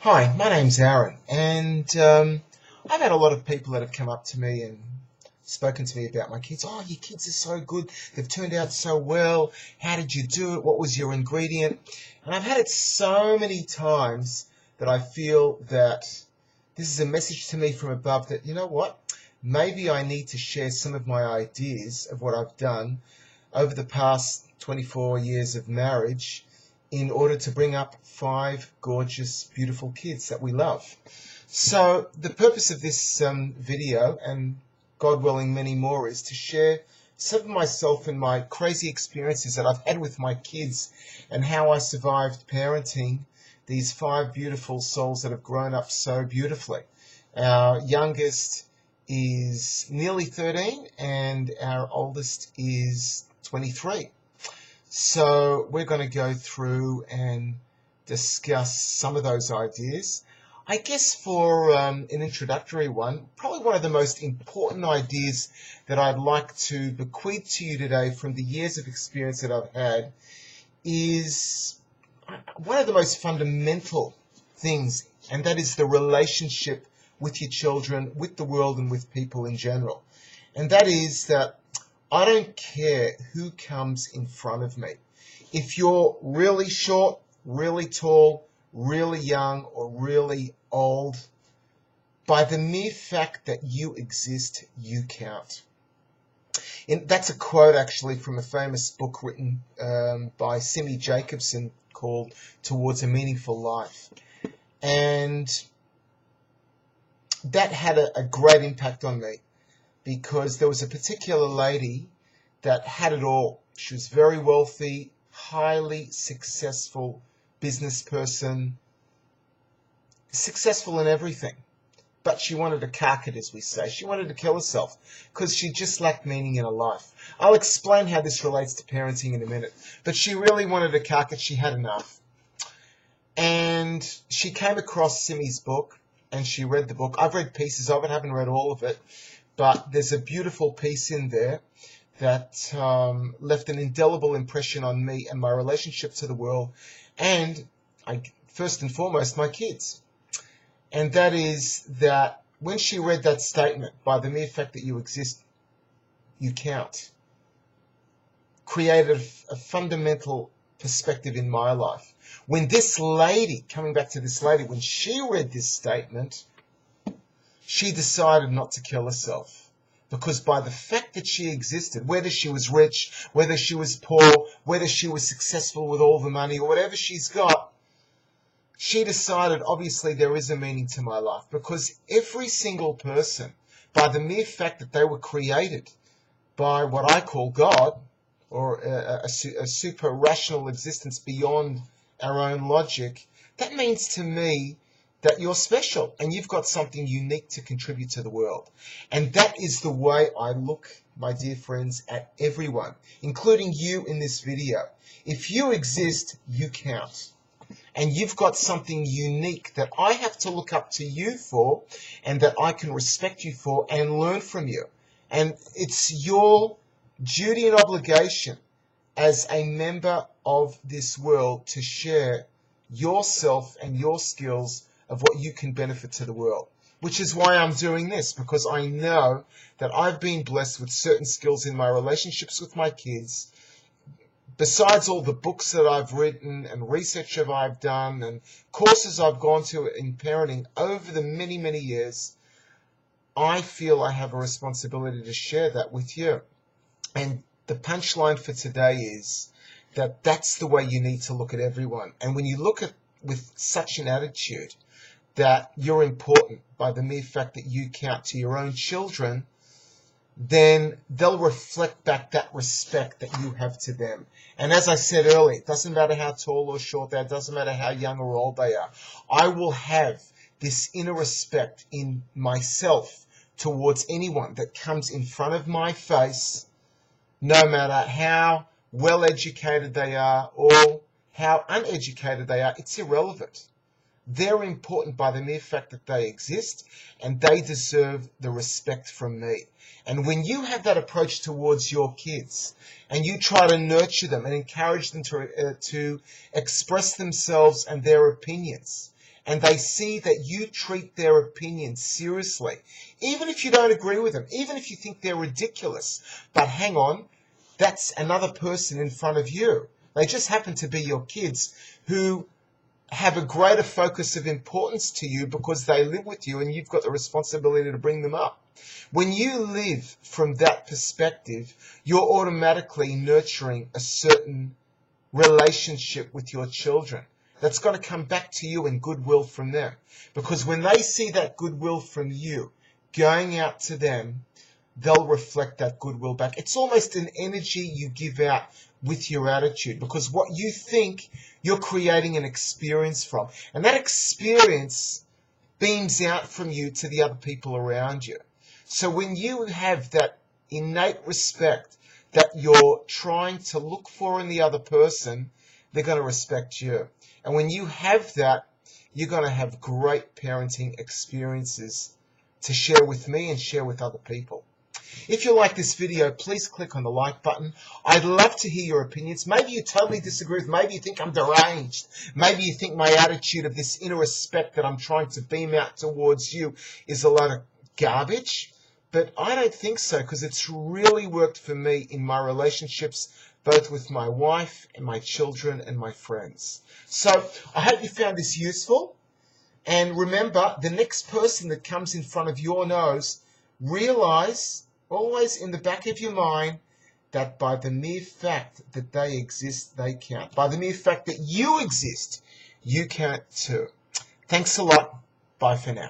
Hi, my name's Aaron, and I've had a lot of people that have come up to me and spoken to me about my kids. Oh, your kids are so good. They've turned out so well. How did you do it? What was your ingredient? And I've had it so many times that I feel that this is a message to me from above that, you know what? Maybe I need to share some of my ideas of what I've done over the past 24 years of marriage in order to bring up five gorgeous, beautiful kids that we love. So the purpose of this video, and God willing many more, is to share some of myself and my crazy experiences that I've had with my kids and how I survived parenting these five beautiful souls that have grown up so beautifully. Our youngest is nearly 13 and our oldest is 23. So we're going to go through and discuss some of those ideas. I guess for an introductory one, probably one of the most important ideas that I'd like to bequeath to you today from the years of experience that I've had is one of the most fundamental things, and that is the relationship with your children, with the world, and with people in general. And that is that I don't care who comes in front of me. If you're really short, really tall, really young, or really old, by the mere fact that you exist, you count. And that's a quote actually from a famous book written by Simi Jacobson called Towards a Meaningful Life. And that had a great impact on me, because there was a particular lady that had it all. She was very wealthy, highly successful business person, successful in everything. But she wanted to cark it, as we say. She wanted to kill herself because she just lacked meaning in her life. I'll explain how this relates to parenting in a minute. But she really wanted to cark it. She had enough. And she came across Simi's book, and she read the book. I've read pieces of it, haven't read all of it. But there's a beautiful piece in there that left an indelible impression on me and my relationship to the world, and first and foremost, my kids. And that is that when she read that statement, by the mere fact that you exist, you count, created a fundamental perspective in my life. When this lady, coming back to this lady, when she read this statement, she decided not to kill herself. Because by the fact that she existed, whether she was rich, whether she was poor, whether she was successful with all the money, or whatever she's got, she decided, obviously, there is a meaning to my life. Because every single person, by the mere fact that they were created by what I call God, or a super rational existence beyond our own logic, that means to me that you're special and you've got something unique to contribute to the world. And that is the way I look, my dear friends, at everyone, including you in this video. If you exist, you count. And you've got something unique that I have to look up to you for, and that I can respect you for and learn from you. And it's your duty and obligation as a member of this world to share yourself and your skills of what you can benefit to the world, which is why I'm doing this, because I know that I've been blessed with certain skills in my relationships with my kids. Besides all the books that I've written and research that I've done and courses I've gone to in parenting over the many, many years, I feel I have a responsibility to share that with you. And the punchline for today is that that's the way you need to look at everyone. And when you look at with such an attitude that you're important by the mere fact that you count to your own children, then they'll reflect back that respect that you have to them. And as I said earlier, it doesn't matter how tall or short they are, it doesn't matter how young or old they are. I will have this inner respect in myself towards anyone that comes in front of my face, no matter how well educated they are or how uneducated they are. It's irrelevant. They're important by the mere fact that they exist, and they deserve the respect from me. And when you have that approach towards your kids, and you try to nurture them and encourage them to express themselves and their opinions, and they see that you treat their opinion seriously, even if you don't agree with them, even if you think they're ridiculous, but hang on, that's another person in front of you. They just happen to be your kids who have a greater focus of importance to you because they live with you and you've got the responsibility to bring them up. When you live from that perspective, you're automatically nurturing a certain relationship with your children that's going to come back to you in goodwill from them. Because when they see that goodwill from you going out to them, they'll reflect that goodwill back. It's almost an energy you give out with your attitude, because what you think, you're creating an experience from. And that experience beams out from you to the other people around you. So when you have that innate respect that you're trying to look for in the other person, they're going to respect you. And when you have that, you're going to have great parenting experiences to share with me and share with other people. If you like this video, please click on the like button. I'd love to hear your opinions. Maybe you totally disagree with me. Maybe you think I'm deranged. Maybe you think my attitude of this inner respect that I'm trying to beam out towards you is a lot of garbage. But I don't think so, because it's really worked for me in my relationships, both with my wife and my children and my friends. So I hope you found this useful. And remember, the next person that comes in front of your nose, realize, always in the back of your mind, that by the mere fact that they exist, they count. By the mere fact that you exist, you count too. Thanks a lot. Bye for now.